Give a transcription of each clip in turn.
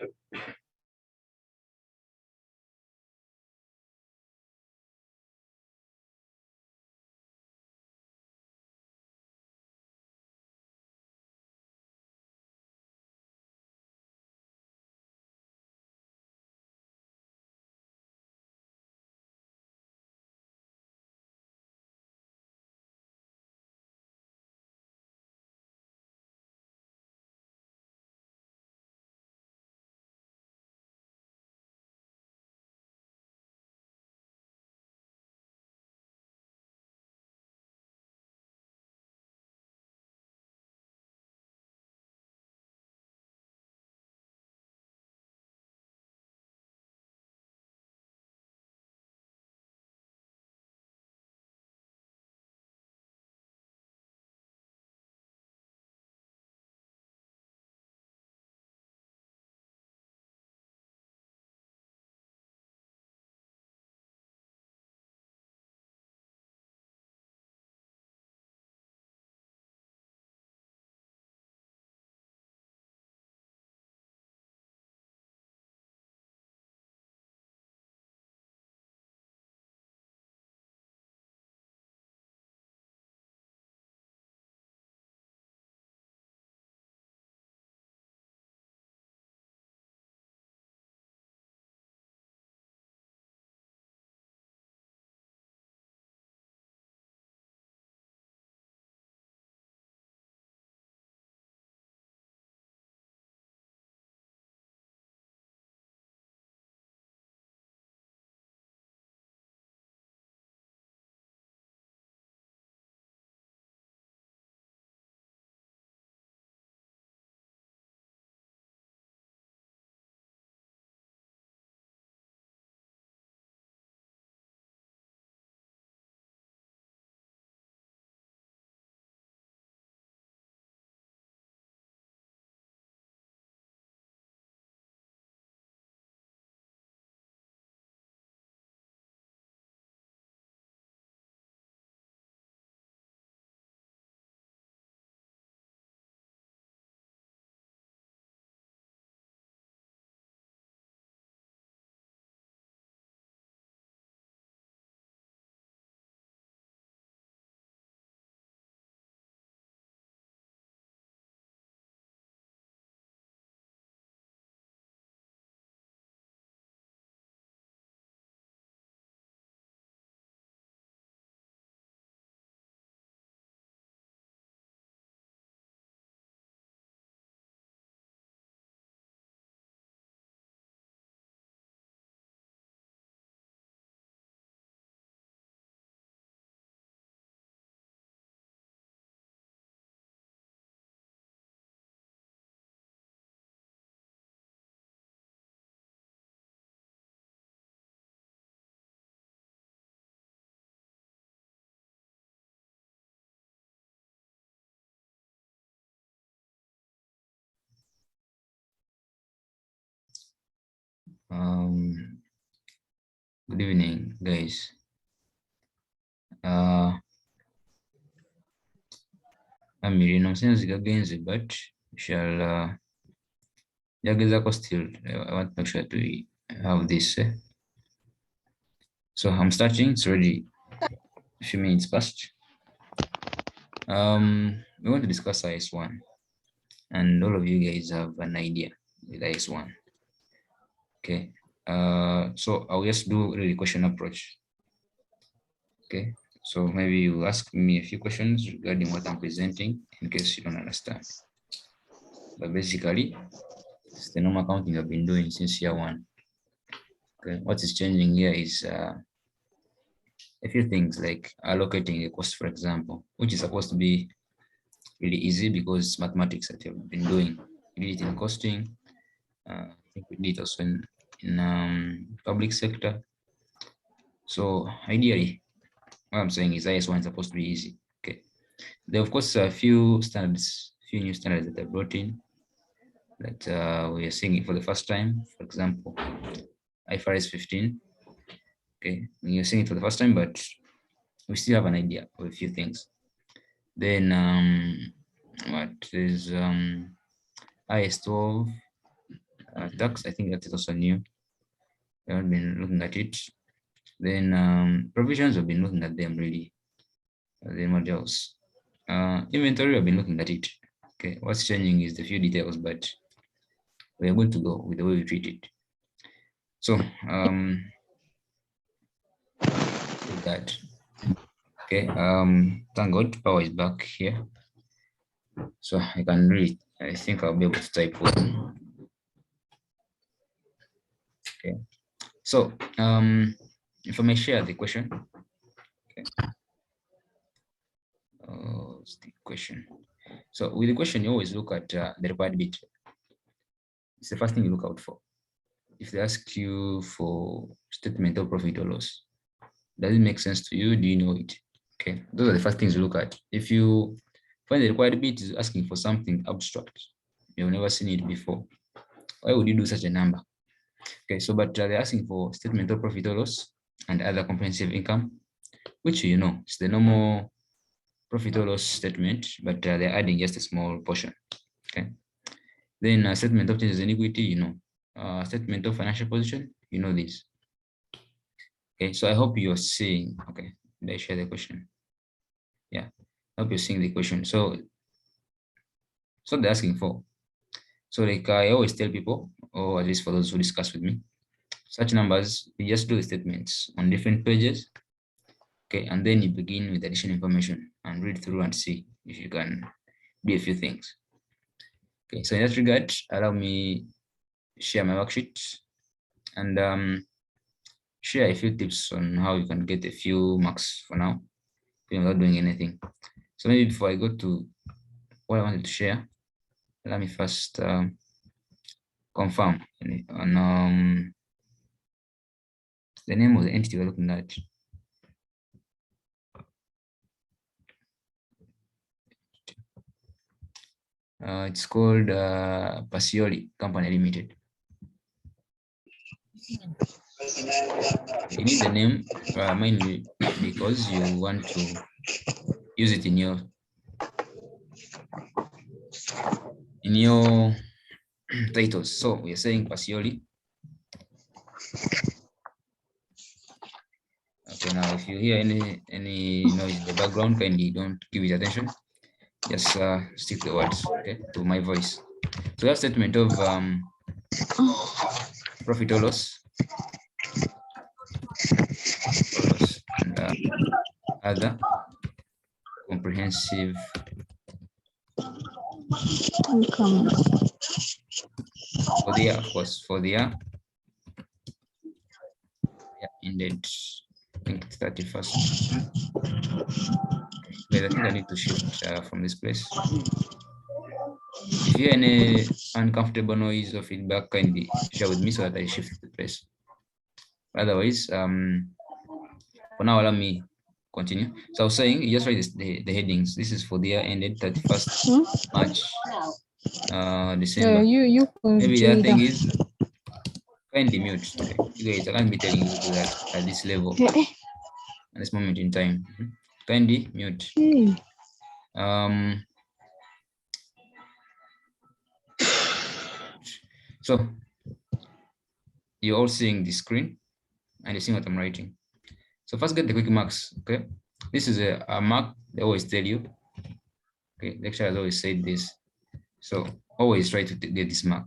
Good evening, guys. I'm Mirino since against but shall Jagazako still I want to make sure to have this. So I'm starting, it's already a few minutes past. We want to discuss IS1, and all of you guys have an idea with IS1. Okay. So I'll just do really question approach. Okay. So maybe you ask me a few questions regarding what I'm presenting in case you don't understand. But basically, it's the normal counting I've been doing since year one. Okay, what is changing here is a few things like allocating a cost, for example, which is supposed to be really easy because it's mathematics that you've been doing. You did it in costing. I think we did it also in public sector. So ideally, what I'm saying is IS1 is supposed to be easy. Okay. There, of course, a few standards, few new standards that are brought in that we are seeing it for the first time. For example, IFRS 15. Okay, you're seeing it for the first time, but we still have an idea of a few things. Then what is IS 12, Tax, I think that is also new. We haven't been looking at it. Then provisions, we've been looking at them really. Then what else? Inventory, I've been looking at it. Okay, what's changing is the few details, but we are going to go with the way we treat it. So that. Okay, thank God power is back here. So I can read. I think I'll be able to type well. Okay. So if I may share the question. Okay. What's the question? So with the question, you always look at the required bit. It's the first thing you look out for. If they ask you for statement of profit or loss, does it make sense to you? Do you know it? Okay, those are the first things you look at. If you find the required bit is asking for something abstract, you've never seen it before, why would you do such a number? Okay, so but they're asking for statement of profit or loss and other comprehensive income, which you know it's the normal profit or loss statement, but they're adding just a small portion. Okay, then statement of changes in equity, you know, statement of financial position, you know this. Okay, so I hope you're seeing. Okay, did I share the question? Yeah, I hope you're seeing the question. So what they're asking for. So like I always tell people, or at least for those who discuss with me, such numbers, you just do the statements on different pages. Okay, and then you begin with additional information and read through and see if you can do a few things. Okay, so in that regard, allow me share my worksheet and share a few tips on how you can get a few marks for now without doing anything. So maybe before I go to what I wanted to share, let me first confirm on the name of the entity we're looking at. It's called Pasioli Company Limited. You need the name mainly because you want to use it in your titles. So we are saying Pasioli. Okay, now if you hear any noise in the background, kindly don't give it attention. Just stick the words, okay, to my voice. So that statement of profit or loss and other comprehensive income for the year, of course, for the year ended, I think 31st. But I think I need to shift from this place. If you hear any uncomfortable noise or feedback, kindly share with me so that I shift the place. Otherwise, for now, allow me continue. So I was saying, you just write the headings. This is for the year ended 31st March, December. Maybe the other thing is kindly mute. Okay, you guys, I can't be telling you to do that at this level, at this moment in time. Kindly mute. So you're all seeing the screen and you're seeing what I'm writing. So first get the quick marks. Okay, this is a mark they always tell you. Okay, lecturer has always said this. So always try to get this mark.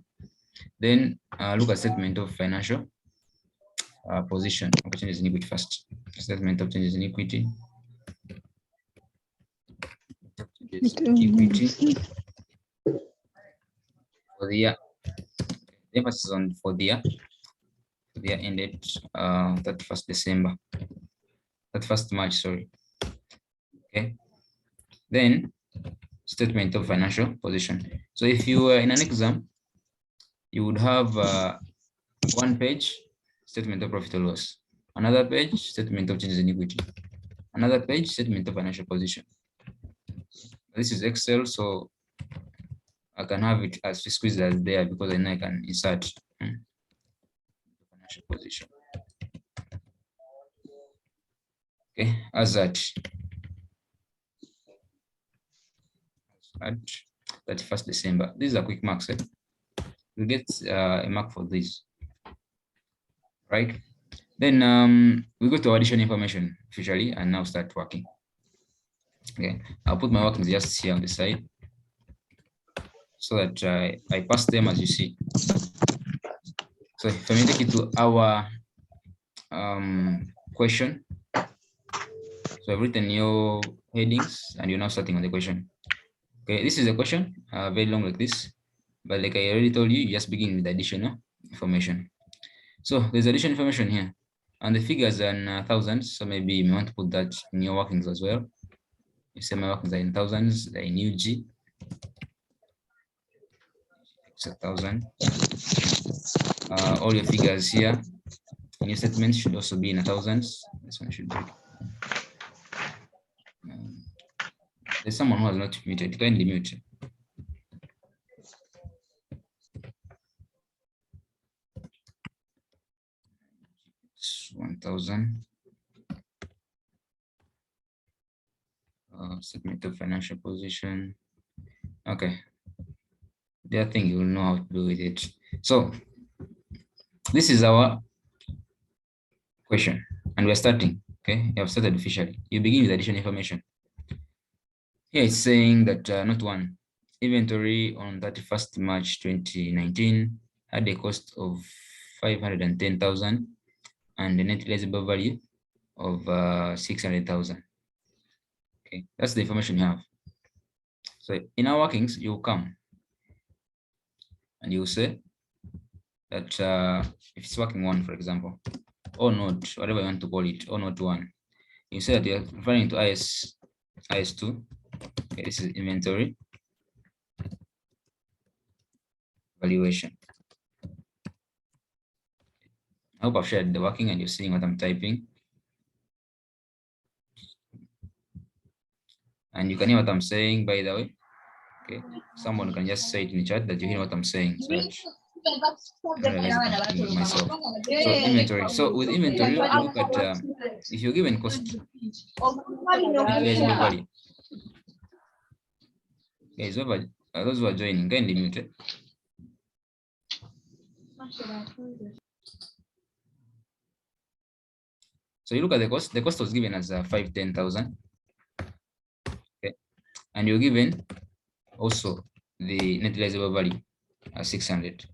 Then look at statement of financial position. Changes in equity first. Statement of changes in equity. Equity for the year. The emphasis on for the year. The year ended 31st December. 31st March, sorry. Okay. Then statement of financial position. So if you were in an exam, you would have one page statement of profit or loss, another page statement of changes in equity, another page statement of financial position. This is Excel, so I can have it as squeezed as there because then I can insert financial position. Okay, as at 31st December. These are quick marks. These you get a mark for this, right? Then we go to our addition information officially and now start working. Okay, I'll put my workings just here on the side so that I pass them as you see. So if I may take it to our question. So I've written your headings and you're now starting on the question. Okay, this is a question, very long like this, but like I already told you, you just begin with additional information. So there's additional information here, and the figures are in thousands. So maybe you may want to put that in your workings as well. You say my workings are in thousands, they're in UG. It's 1,000. All your figures here in your statements should also be in thousands. This one should be. There's someone who has not muted. Kindly mute. It's 1,000. Statement of financial position. Okay. The other thing you will know how to do with it. So this is our question, and we're starting. Okay, you have started officially. You begin with additional information. Here it's saying that note 1, inventory on 31st March 2019 had a cost of 510,000 and a net realizable value of 600,000. Okay, that's the information you have. So in our workings, you will come and you will say that if it's working 1, for example, or note, whatever you want to call it, or note 1, you say that you're referring to IAS 2. Okay, this is inventory valuation. I hope I've shared the working and you're seeing what I'm typing. And you can hear what I'm saying, by the way. Okay, someone can just say it in the chat that you hear what I'm saying. So myself. So inventory. So with inventory, you look at if you're given cost, realizable value. Guys, those who are joining, kindly mute it. So you look at the cost. The cost was given as 510,000. Okay, and you're given also the net realizable value as 600.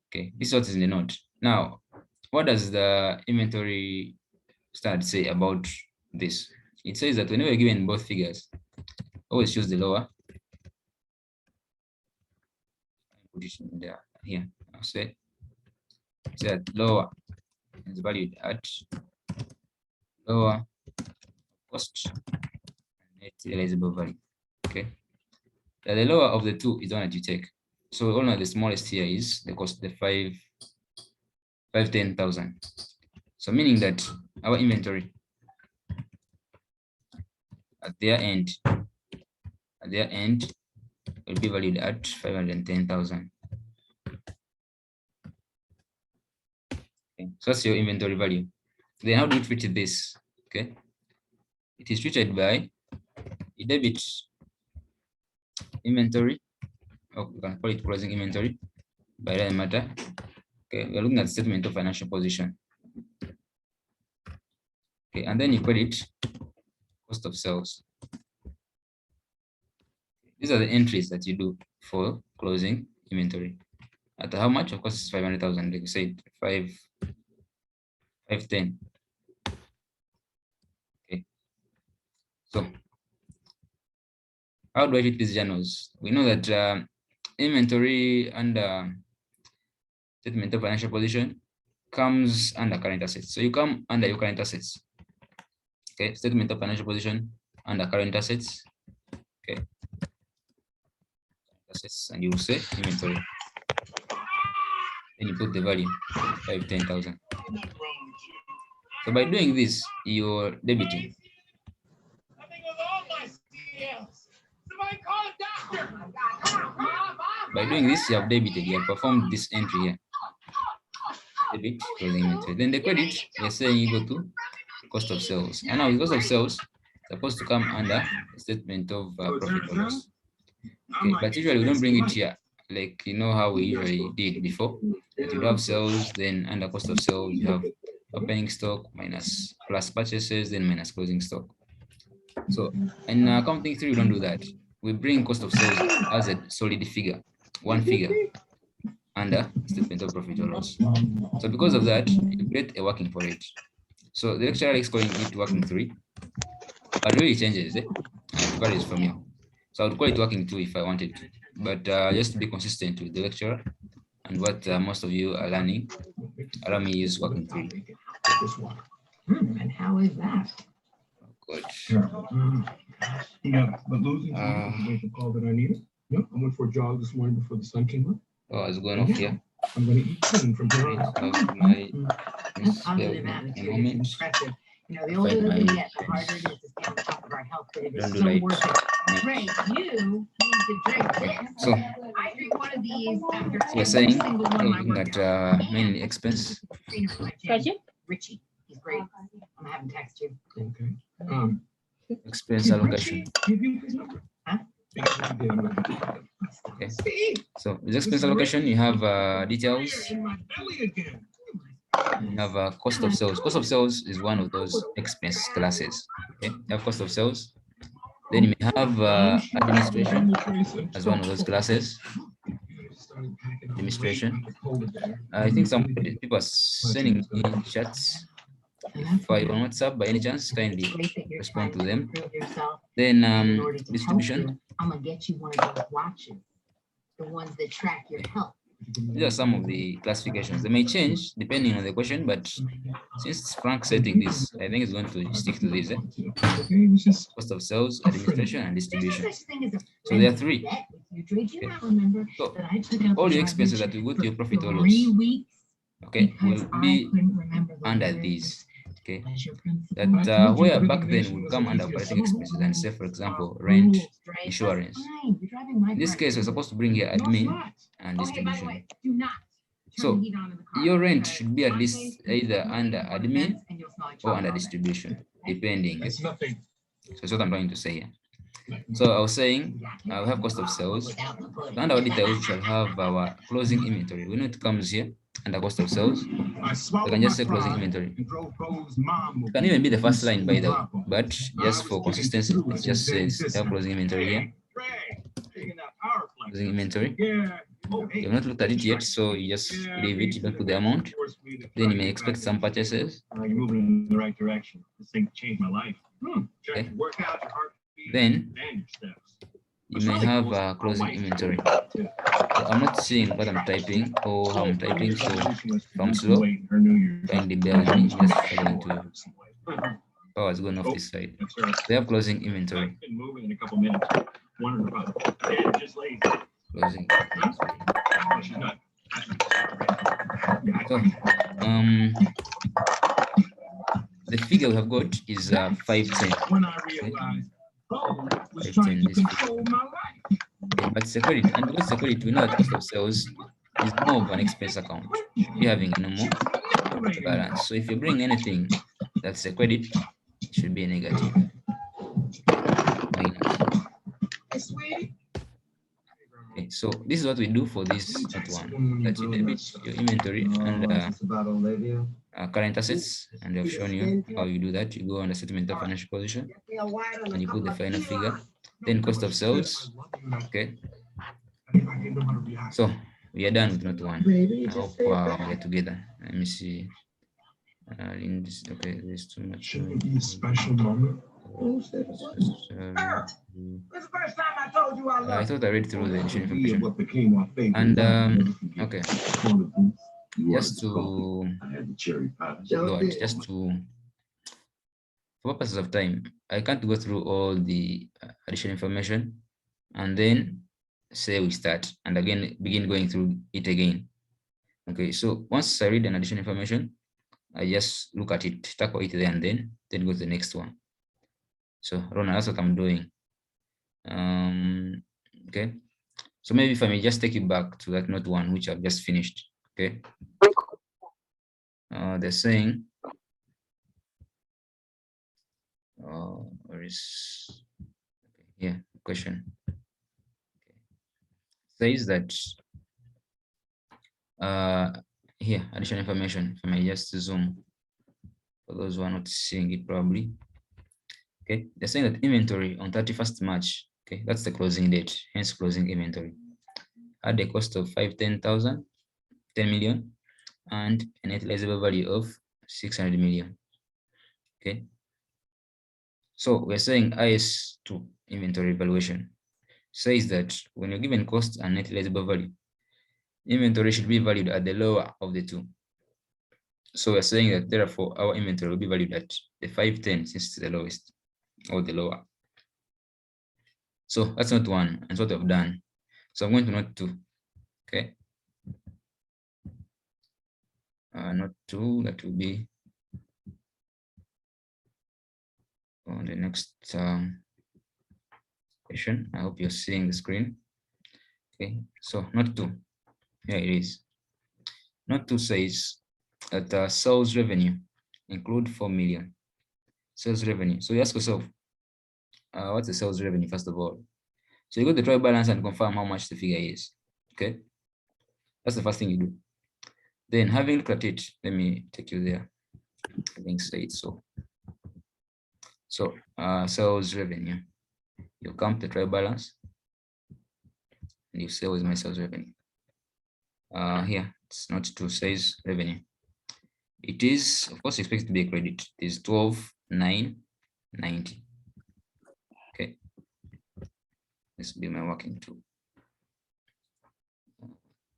Okay, this is what is in the note. Now, what does the inventory start say about this? It says that whenever you're given both figures, always choose the lower. Put it in there here. I'll say that lower is valued at lower cost net realizable value. Okay, the lower of the two is the one that you take. So all of the smallest here is the cost, the 510,000. So meaning that our inventory at their end will be valued at 510,000. Okay, so that's your inventory value. Then how do you treat this? Okay, it is treated by a debit inventory, or you can call it closing inventory, by that matter. Okay, we're looking at statement of financial position. Okay, and then you credit cost of sales. These are the entries that you do for closing inventory. At how much? Of course, it's 500,000. Like you said, 510. Okay. So, how do I treat these journals? We know that inventory under statement of financial position comes under current assets. So you come under your current assets. Okay, statement of financial position under current assets. Okay, assets, and you will say inventory. Then you put the value 510,000. So by doing this, you're debiting. By doing this, you have debited. You have performed this entry here. Debit closing inventory. Then the credit, you're saying you go to cost of sales. And now with cost of sales, supposed to come under a statement of profit or loss. Okay, but usually we don't bring it here, like you know how we usually did before. That you have sales, then under cost of sales you have opening stock minus plus purchases, then minus closing stock. So in accounting 3, we don't do that. We bring cost of sales as a solid figure, one figure under statement of profit or loss. So because of that, you create a working for it. So the lecturer is calling it working 3, but really changes it. It varies from you. So I would call it working 2 if I wanted to, but just to be consistent with the lecturer and what most of you are learning, allow me to use working 3. And how is that? Good. Yeah, but losing the call that I needed. Yep, I went for a jog this morning before the sun came up. Oh, it's going off here. I'm going to eat clean from here on. Positive attitude is impressive. You know, the older that we get, the harder it is to stay on top of our health. But it is so worth it. Great, you need to drink this. So I drink one of these after we're saying we're looking at mainly expense. Richie, he's great. I'm having text you. Okay. Expense allocation. Huh? Okay. So with expense allocation, you have details. You have cost of sales. Cost of sales is one of those expense classes. Okay, you have cost of sales. Then you may have administration as one of those classes. Administration. I think some people are sending me chats. If I on WhatsApp by any chance, kindly respond to them. Then distribution. I'm gonna get you one of those watches, the ones that track your health. These are some of the classifications. They may change depending on the question, but since Frank setting this, I think it's going to stick to this. Cost of sales, administration, and distribution. So there are 3. Okay. So all your expenses that will go to your profit or loss, okay, will be under these. Okay, that where back then would come under operating expenses and say, for example, rent, insurance. In this case, we're supposed to bring here admin and distribution. So your rent should be at least either under admin or under distribution, depending. So that's what I'm trying to say here. So I was saying we have cost of sales. Under audit, we shall have our closing inventory. We know it comes here under cost of sales. I can just say closing inventory. It can even be the first line, by the way, but just for consistency, it just says you have closing inventory here. Closing inventory. You have not looked at it yet, so you just leave it. You don't put the amount. Then you may expect some purchases. You're moving in the right direction. This thing changed my life. Okay. Then you may have a closing inventory. So I'm not seeing what I'm typing or how I'm typing, so if I'm slow, kindly bear with me. Just struggling to. Oh, it's going off this side. They have closing inventory. Closing. So, the figure we have got is 510. Okay? 510. This figure. Okay, but it's a credit, and because it's a credit, we know that cost of sales is more of an expense account. You're having a normal balance. So if you bring anything that's a credit, it should be a negative. Minus. Okay, so this is what we do for this not one. That you debit your inventory and current assets, and I've shown you how you do that. You go on the statement of financial position and you put the final figure, then cost of sales. Okay, so we are done with not one. I hope we're together. Let me see. In this, okay, there's too much. Should it be a special moment? I thought I read through the additional information. And okay, just to for purposes of time, I can't go through all the additional information and then say we start and again begin going through it again. Okay, so once I read an additional information, I just look at it, tackle it there and then go to the next one. So Ronald, that's what I'm doing. Okay, so maybe if I may just take you back to that note one which I've just finished. Okay, they're saying is here question says that here additional information. If I may just zoom for those who are not seeing it probably. Okay, they're saying that inventory on 31st March, okay, that's the closing date, hence closing inventory, had a cost of 510,000, 10 million, and a net realizable value of 600 million. Okay, so we're saying IAS2 inventory valuation says that when you're given cost and net realizable value, inventory should be valued at the lower of the two. So we're saying that therefore our inventory will be valued at the 510 since it's the lowest or the lower. So that's not one, and what I've done. So I'm going to note 2. Okay. Not 2, that will be on the next question. I hope you're seeing the screen. Okay, so not 2. Here it is. Not 2 says that sales revenue include 4 million. Sales revenue. So you ask yourself, what's the sales revenue first of all? So you go to the trial balance and confirm how much the figure is. Okay, that's the first thing you do. Then having looked at it, let me take you there. Having said so. So sales revenue, you come to the trial balance and you say, what is my sales revenue? Here it's not 2 says revenue. It is, of course, expected to be a credit. It is 12,990. Okay, this will be my working tool.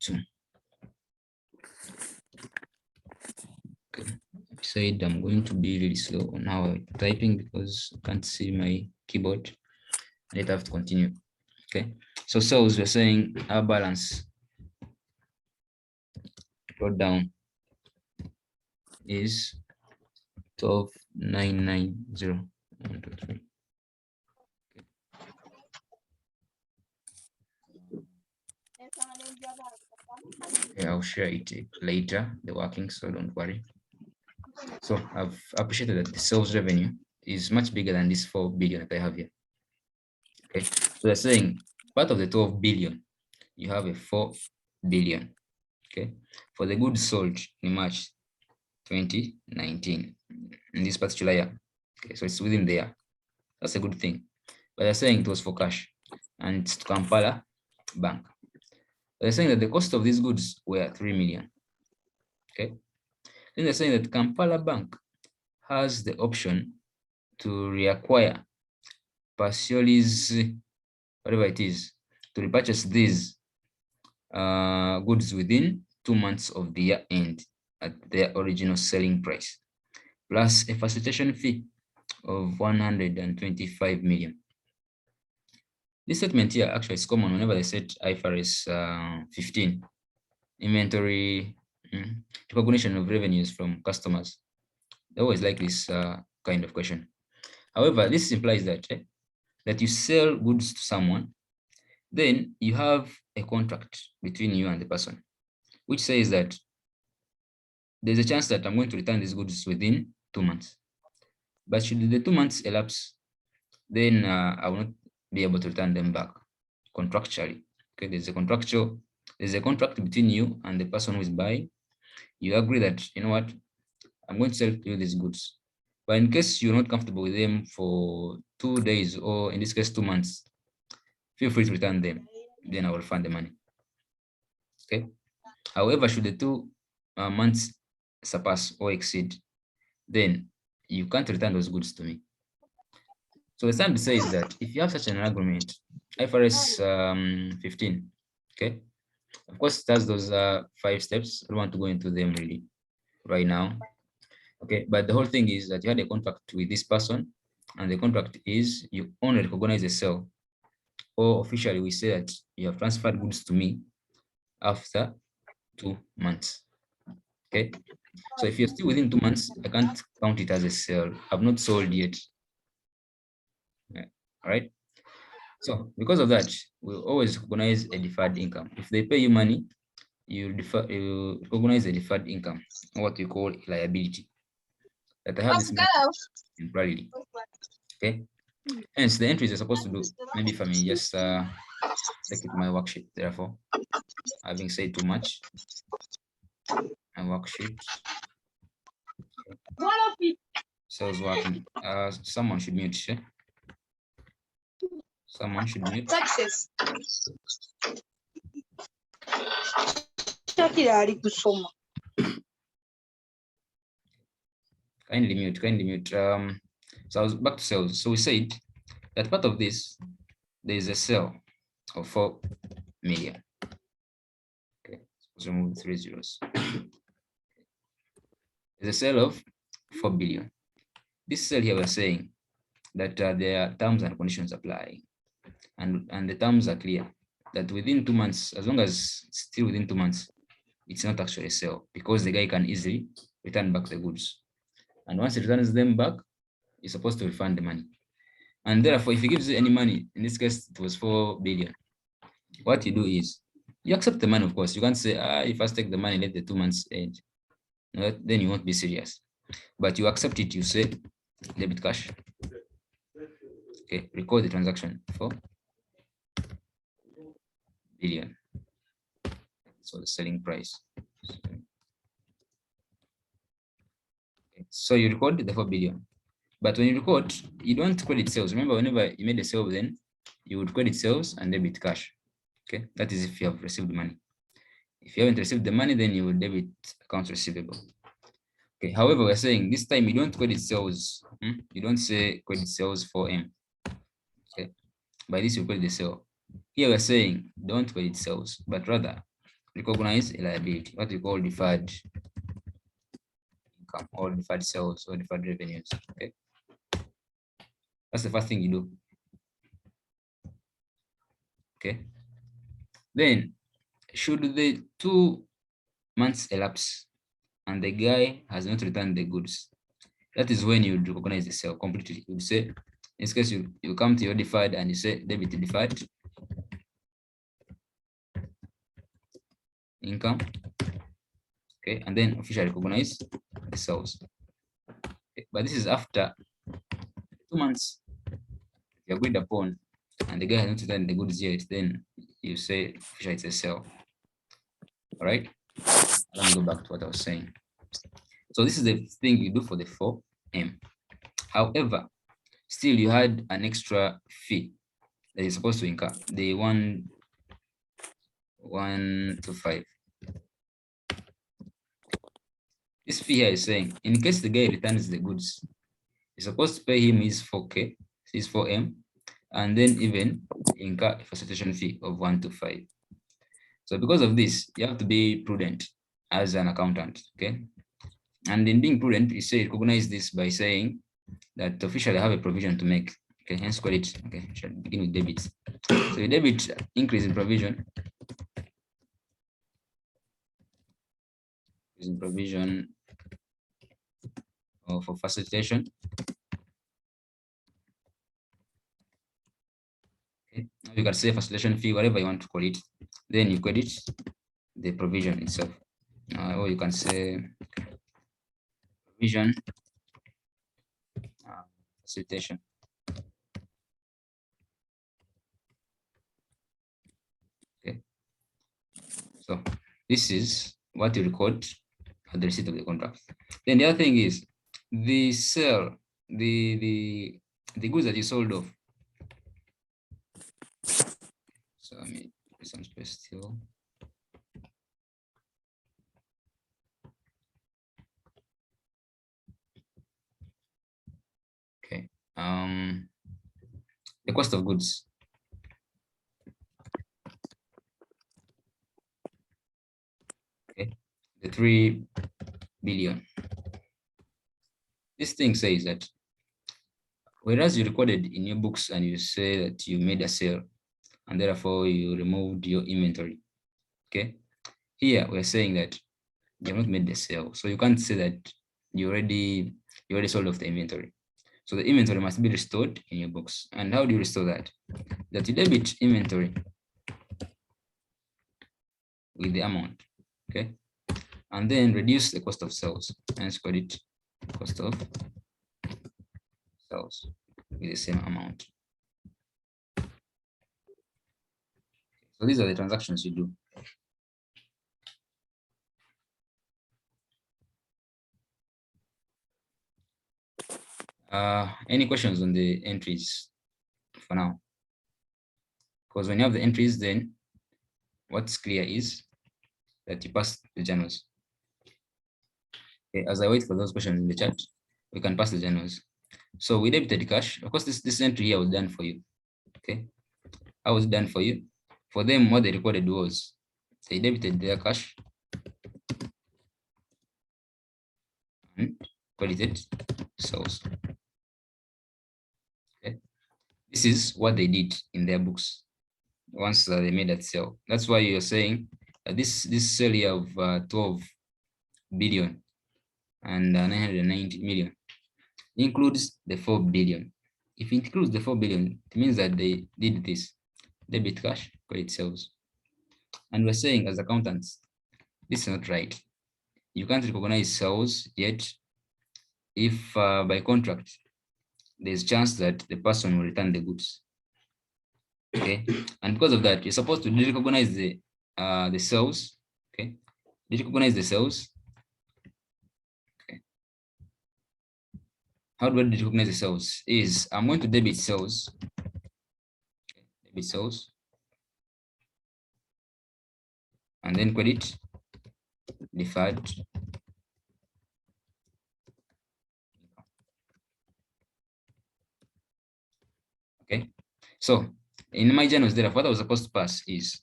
2. Okay, I said I'm going to be really slow on how I'm typing because I can't see my keyboard. I have to continue. Okay, so sales, we're saying our balance brought down is 12,990. 1, 2, 3. Okay, I'll share it later, the working, so don't worry. So I've appreciated that the sales revenue is much bigger than this 4 billion that I have here. Okay, so they're saying part of the 12 billion, you have a 4 billion. Okay, for the goods sold in March 2019 in this particular year. Okay, so it's within there. That's a good thing. But they're saying it was for cash and it's to Kampala Bank. They're saying that the cost of these goods were 3 million. Okay. Then they're saying that Kampala Bank has the option to reacquire Pasioli's, whatever it is, to repurchase these goods within 2 months of the year end at their original selling price, plus a facilitation fee of 125 million. This statement here actually is common whenever they set IFRS 15, inventory recognition of revenues from customers. They always like this kind of question. However, this implies that that you sell goods to someone, then you have a contract between you and the person, which says that there's a chance that I'm going to return these goods within 2 months. But should the 2 months elapse, then I will not be able to return them back contractually. Okay, there's a contract between you and the person who is buying. You agree that, you know what, I'm going to sell you these goods. But in case you're not comfortable with them for 2 days, or in this case 2 months, feel free to return them. Then I will refund the money. Okay. However, should the 2 months surpass or exceed, then you can't return those goods to me. So the standard says that if you have such an agreement, IFRS 15, okay, of course it has those 5 steps. I don't want to go into them really right now. Okay, but the whole thing is that you had a contract with this person, and the contract is you only recognize a sale, or officially we say that you have transferred goods to me after 2 months. Okay, so if you're still within 2 months, I can't count it as a sale. I've not sold yet. Yeah. All right. So because of that, we'll always recognize a deferred income. If they pay you money, you recognize a deferred income, or what we call liability. That I have this temporarily. Okay. Hence, the entries are supposed to do, maybe if I may just take it my worksheet, therefore, having said too much, my worksheet. Sales working. Someone should mute. Yeah? Someone should mute. Success. Kindly mute, kindly mute. So I was back to sales. So we said that part of this, there is a sale of 4 million. Okay, let's remove 3 zeros. There's a sale of 4 billion. This sale here we're saying that there are terms and conditions apply, and the terms are clear that within 2 months, as long as still within 2 months, it's not actually a sale because the guy can easily return back the goods. And once he returns them back, he's supposed to refund the money. And therefore, if he gives you any money, in this case, it was 4 billion. What you do is you accept the money, of course. You can't say, if I take the money, let the 2 months end. No, then you won't be serious. But you accept it, you say debit cash. Okay, record the transaction for billion. So the selling price. Okay. So you record the 4 billion. But when you record, you don't credit sales. Remember, whenever you made a sale, then you would credit sales and debit cash. Okay, that is if you have received money. If you haven't received the money, then you will debit accounts receivable. Okay, however, we're saying this time you don't credit sales. You don't say credit sales for M. Okay, by this you credit the sale. Here we're saying don't credit sales, but rather recognize a liability, what we call deferred income or deferred sales or deferred revenues. Okay, that's the first thing you do. Okay, then should the 2 months elapse and the guy has not returned the goods, that is when you would recognize the sale completely. You would say, in this case, you come to your deferred and you say debit deferred income. Okay, and then officially recognize the sales. Okay, but this is after 2 months you agreed upon and the guy has not returned the goods yet, then you say officially it's a sale. All right, let me go back to what I was saying. So this is the thing you do for the 4M. However, still you had an extra fee that you're supposed to incur, the 1 to 5. This fee here is saying, in case the guy returns the goods, you're supposed to pay him his 4K, his 4M, and then even incur a facilitation fee of 1 to 5. So because of this, you have to be prudent as an accountant, okay? And in being prudent, you say recognize this by saying that officially I have a provision to make. Okay, hence credit. Okay, should begin with debit. So your debit increase in provision. Is in provision for facilitation. Okay, you can say facilitation fee, whatever you want to call it. Then you credit the provision itself. Or you can say provision facilitation. Okay. So this is what you record at the receipt of the contract. Then the other thing is the sale, the goods that you sold off. So let me put some space still. Okay. The cost of goods. Okay. The 3 billion. This thing says that whereas you recorded in your books and you say that you made a sale and therefore you removed your inventory. Okay. Here we're saying that you have not made the sale. So you can't say that you already sold off the inventory. So the inventory must be restored in your books. And how do you restore that? That you debit inventory with the amount, okay? And then reduce the cost of sales. Hence credit cost of sales. with the same amount. So these are the transactions you do. Any questions on the entries for now? Because when you have the entries, then what's clear is that you pass the journals. Okay, as I wait for those questions in the chat, we can pass the journals. So we debited cash. Of course, this entry here was done for you. Okay, how was it done for you? For them, what they recorded was they debited their cash and credited sales. Okay, this is what they did in their books once they made that sale. That's why you're saying that this sale here of 12 billion and 990 million includes the 4 billion. If it includes the 4 billion, it means that they did this debit cash, credit sales. And we're saying as accountants, this is not right. You can't recognize sales yet if by contract there's chance that the person will return the goods. Okay, and because of that, you're supposed to recognize the sales. Okay, recognize the sales. Okay, how do I recognize the sales? Is I'm going to debit sales. Okay, debit sales, and then credit deferred. Okay, so in my journals there, what I was supposed to pass is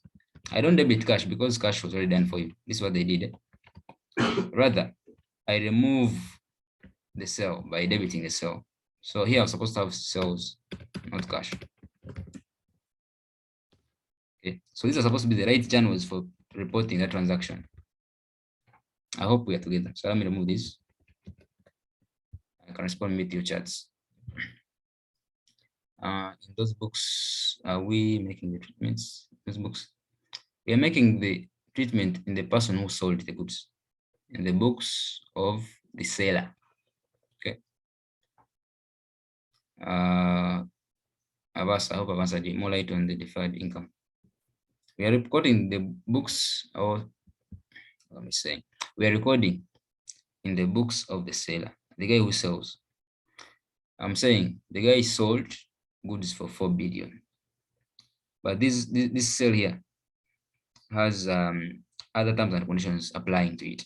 I don't debit cash because cash was already done for you. This is what they did. Rather, I remove the sale by debiting the sale. So here I'm supposed to have sales, not cash. Okay, so these are supposed to be the right channels for reporting that transaction. I hope we are together. So let me remove this. I can respond with your chats. In those books, are we making the treatments? Those books, we are making the treatment in the person who sold the goods, in the books of the seller. Okay. I hope I've answered you. More light on the deferred income. We are recording the books, or let me say, we are recording in the books of the seller, the guy who sells. I'm saying the guy sold goods for 4 billion, but this sale here has other terms and conditions applying to it,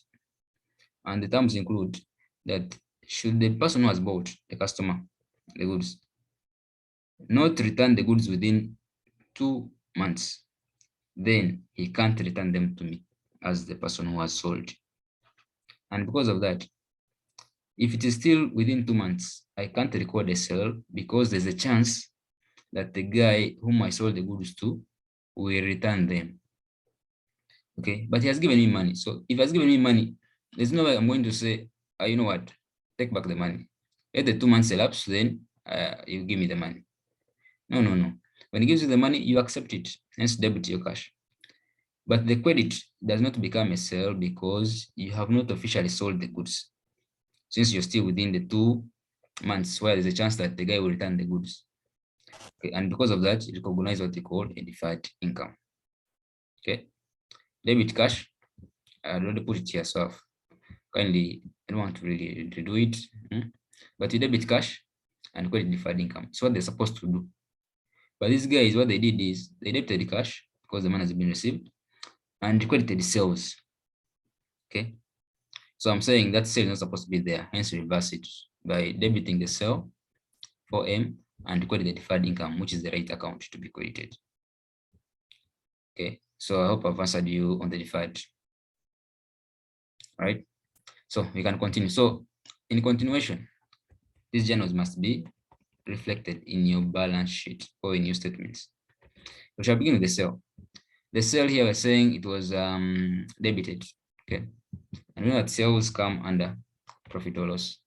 and the terms include that should the person who has bought, the customer, the goods, not return the goods within 2 months, then he can't return them to me as the person who has sold. And because of that, if it is still within 2 months, I can't record a sale because there's a chance that the guy whom I sold the goods to will return them. Okay, but he has given me money. So if he has given me money, there's no way I'm going to say, you know what, take back the money. Let the 2 months elapse, then you give me the money. No. When he gives you the money, you accept it, hence debit your cash. But the credit does not become a sale because you have not officially sold the goods, since you're still within the 2 months where there's a chance that the guy will return the goods. Okay, and because of that, you recognize what they call a deferred income. Okay, debit cash, I already put it here, so kindly, I don't want to really redo it, but you debit cash and credit deferred income. It's what they're supposed to do. But these guys, what they did is they debited the cash because the money has been received and credited the sales. Okay, so I'm saying that sale is not supposed to be there, hence reverse it by debiting the sale for M and credit the deferred income, which is the right account to be credited. Okay, so I hope I've answered you on the deferred. All right, so we can continue. So in continuation, these journals must be reflected in your balance sheet or in your statements. We shall begin with the sale. The sale here, we're saying it was debited. Okay, and we know that sales come under profit or loss.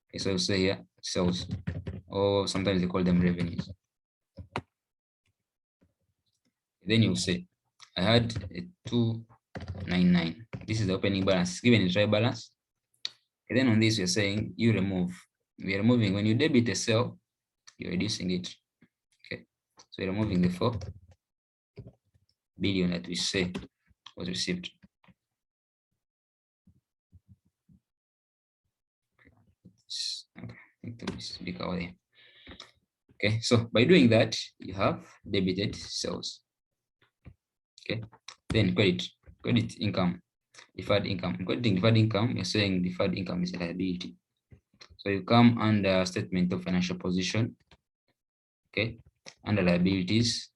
Okay, so we'll say here sales, or sometimes they call them revenues. Then you'll say I had a 299. This is the opening balance given a trial balance. And then on this, we're saying you remove. We are removing when you debit a sale, you're reducing it. Okay, so you're removing the 4 billion that we say was received. Okay, I think to speak out there. Okay, so by doing that, you have debited sales. Okay, then credit income, deferred income. Crediting deferred income, you're saying deferred income is a liability. So you come under statement of financial position. Okay, under liabilities,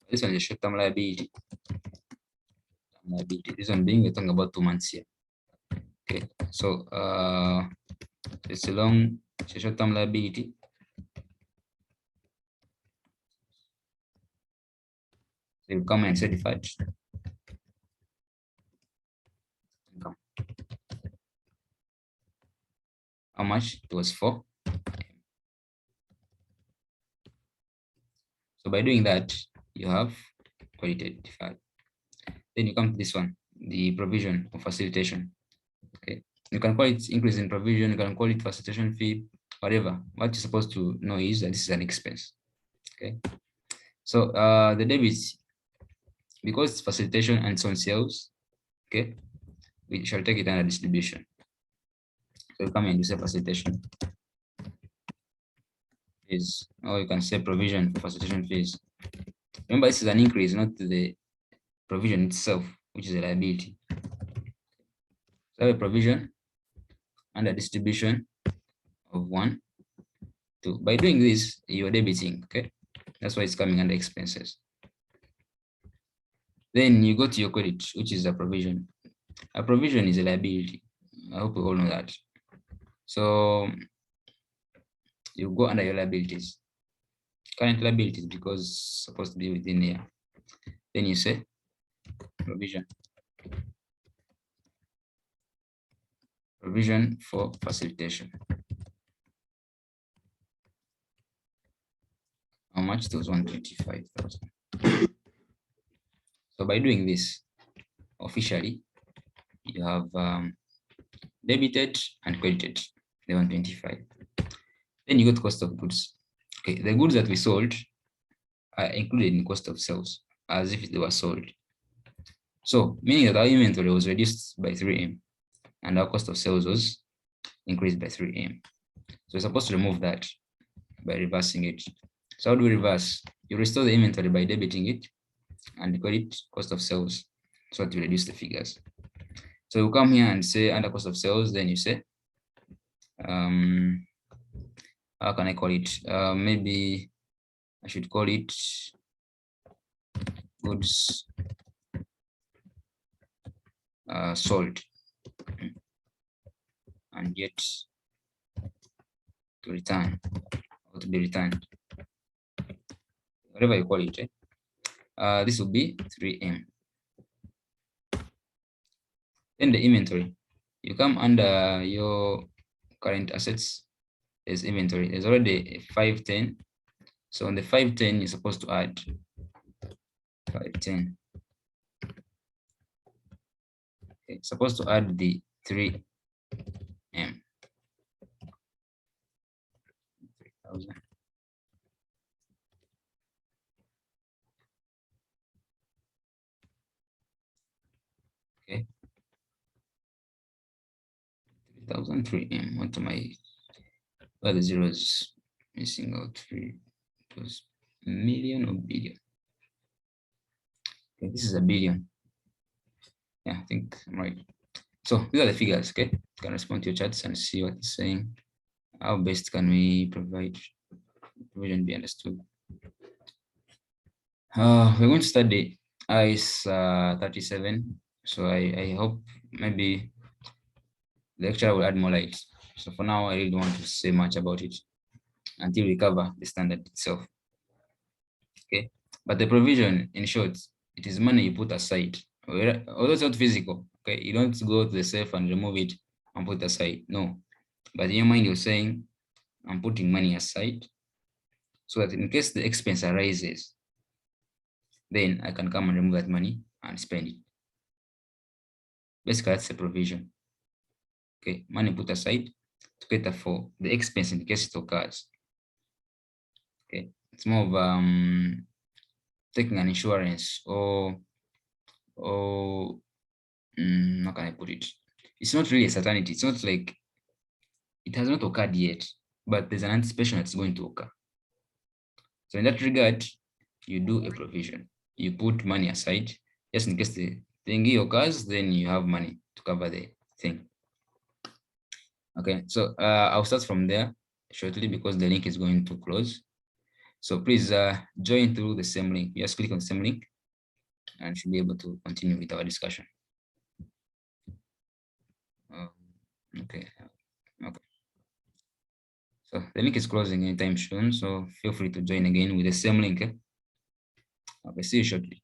this one is a short-term liability. This one being we're talking about 2 months here. Okay, so it's a short-term liability. So you come and certify it. How much? It was 4. So by doing that, you have credited deferred. Then you come to this one, the provision of facilitation. Okay, you can call it increase in provision, you can call it facilitation fee, whatever. What you're supposed to know is that this is an expense. Okay, so the debits, because it's facilitation and it's on sales, okay, we shall take it under distribution. So you come and you say facilitation fees, or you can say provision for facilitation fees. Remember, this is an increase, not the provision itself, which is a liability. So a provision under distribution of 1, 2. By doing this, you're debiting. Okay, that's why it's coming under expenses. Then you go to your credit, which is a provision. A provision is a liability. I hope we all know that. So you go under your liabilities, current liabilities, because it's supposed to be within here. Then you say provision for facilitation. How much? It was 125,000. So by doing this, officially, you have debited and credited the 125. Then you got cost of goods. Okay, the goods that we sold are included in cost of sales as if they were sold. So meaning that our inventory was reduced by 3M and our cost of sales was increased by 3M. So we're supposed to remove that by reversing it. So how do we reverse? You restore the inventory by debiting it and credit cost of sales so that you reduce the figures. So you come here and say under cost of sales, then you say, how can I call it? Maybe I should call it goods sold and yet to return or to be returned, whatever you call it. This will be 3M. Then the inventory, you come under your current assets. There's inventory. There's already a 510. So on the 510, you're supposed to add 510. Okay, supposed to add the 3M. 3,000. Okay. 3,003M. What am I? Where the zeros missing out? 3. It was million or billion? Okay, this is a billion. Yeah, I think I'm right. So these are the figures. Okay, you can respond to your chats and see what it's saying. How best can we provide provision be understood? We're going to study IAS 37. So I hope maybe the lecturer will add more light. So for now, I really don't want to say much about it until we cover the standard itself. Okay, but the provision, in short, it is money you put aside. Although it's not physical, okay, you don't go to the safe and remove it and put aside. No, but in your mind, you're saying, I'm putting money aside so that in case the expense arises, then I can come and remove that money and spend it. Basically, that's a provision. Okay, money put aside to cater for the expense in case it occurs. Okay, it's more of taking an insurance or how can I put it? It's not really a certainty. It's not like it has not occurred yet, but there's an anticipation that's going to occur. So in that regard, you do a provision. You put money aside just in case the thingy occurs, then you have money to cover the thing. Okay, so I'll start from there shortly because the link is going to close. So please join through the same link. Just click on the same link and should be able to continue with our discussion. Okay. So the link is closing anytime soon. So feel free to join again with the same link. Okay, see you shortly.